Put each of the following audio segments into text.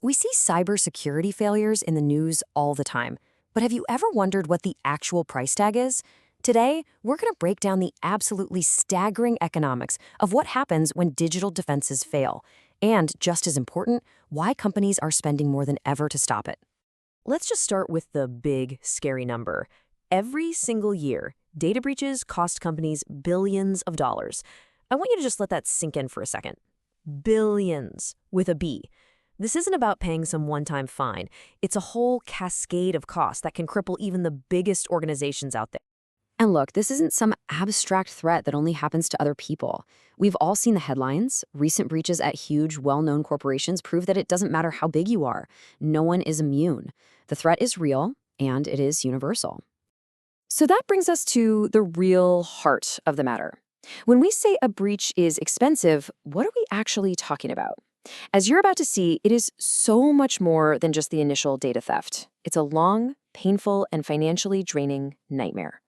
We see cybersecurity failures in the news all the time, but have you ever wondered what the actual price tag is? Today, we're going to break down the absolutely staggering economics of what happens when digital defenses fail, and just as important, why companies are spending more than ever to stop it. Let's just start with the big, scary number. Every single year, data breaches cost companies billions of dollars. I want you to just let that sink in for a second. Billions, with a B. This isn't about paying some one-time fine. It's a whole cascade of costs that can cripple even the biggest organizations out there. And look, this isn't some abstract threat that only happens to other people. We've all seen the headlines. Recent breaches at huge, well-known corporations prove that it doesn't matter how big you are. No one is immune. The threat is real, and it is universal. So that brings us to the real heart of the matter. When we say a breach is expensive, what are we actually talking about? As you're about to see, it is so much more than just the initial data theft. It's a long, painful, and financially draining nightmare.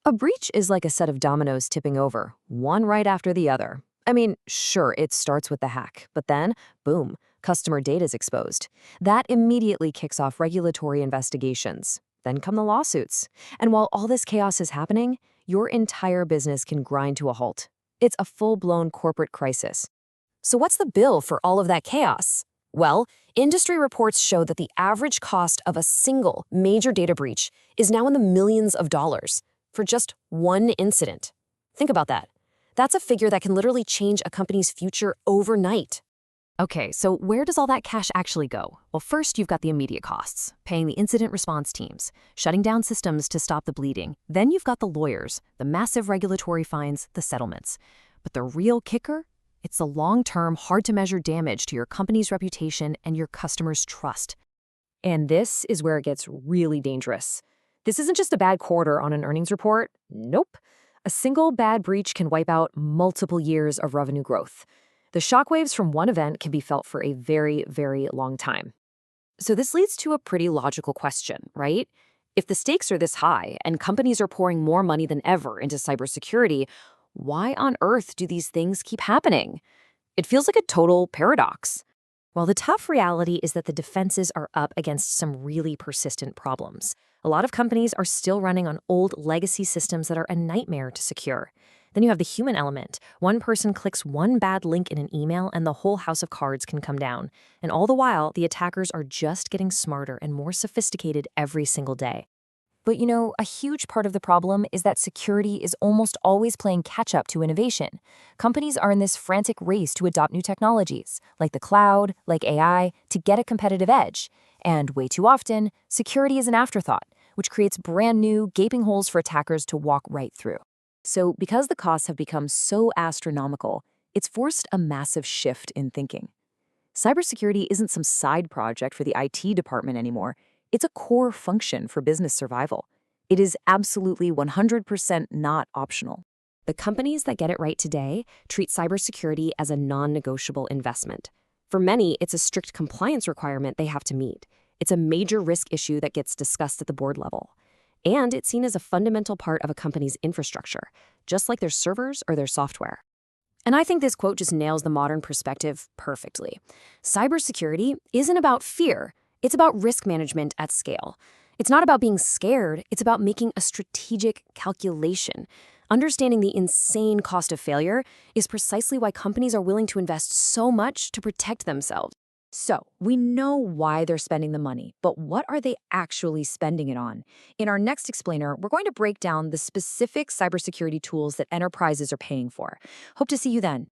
A breach is like a set of dominoes tipping over, one right after the other. I mean, sure, it starts with the hack, but then, boom, customer data is exposed. That immediately kicks off regulatory investigations. Then come the lawsuits. And while all this chaos is happening, your entire business can grind to a halt. It's a full-blown corporate crisis. So what's the bill for all of that chaos? Well, industry reports show that the average cost of a single major data breach is now in the millions of dollars for just one incident. Think about that. That's a figure that can literally change a company's future overnight. Okay, so where does all that cash actually go? Well, first you've got the immediate costs, paying the incident response teams, shutting down systems to stop the bleeding. Then you've got the lawyers, the massive regulatory fines, the settlements. But the real kicker? It's the long-term, hard-to-measure damage to your company's reputation and your customers' trust. And this is where it gets really dangerous. This isn't just a bad quarter on an earnings report. Nope. A single bad breach can wipe out multiple years of revenue growth. The shockwaves from one event can be felt for a very, very long time. So this leads to a pretty logical question, right? If the stakes are this high and companies are pouring more money than ever into cybersecurity, why on earth do these things keep happening? It feels like a total paradox. Well, the tough reality is that the defenses are up against some really persistent problems. A lot of companies are still running on old legacy systems that are a nightmare to secure. Then you have the human element. One person clicks one bad link in an email and the whole house of cards can come down. And all the while, the attackers are just getting smarter and more sophisticated every single day. But a huge part of the problem is that security is almost always playing catch-up to innovation. Companies are in this frantic race to adopt new technologies, like the cloud, like AI, to get a competitive edge. And way too often, security is an afterthought, which creates brand new, gaping holes for attackers to walk right through. So because the costs have become so astronomical, it's forced a massive shift in thinking. Cybersecurity isn't some side project for the IT department anymore. It's a core function for business survival. It is absolutely 100% not optional. The companies that get it right today treat cybersecurity as a non-negotiable investment. For many, it's a strict compliance requirement they have to meet. It's a major risk issue that gets discussed at the board level. And it's seen as a fundamental part of a company's infrastructure, just like their servers or their software. And I think this quote just nails the modern perspective perfectly. Cybersecurity isn't about fear. It's about risk management at scale. It's not about being scared. It's about making a strategic calculation. Understanding the insane cost of failure is precisely why companies are willing to invest so much to protect themselves. So, we know why they're spending the money, but what are they actually spending it on? In our next explainer, we're going to break down the specific cybersecurity tools that enterprises are paying for. Hope to see you then.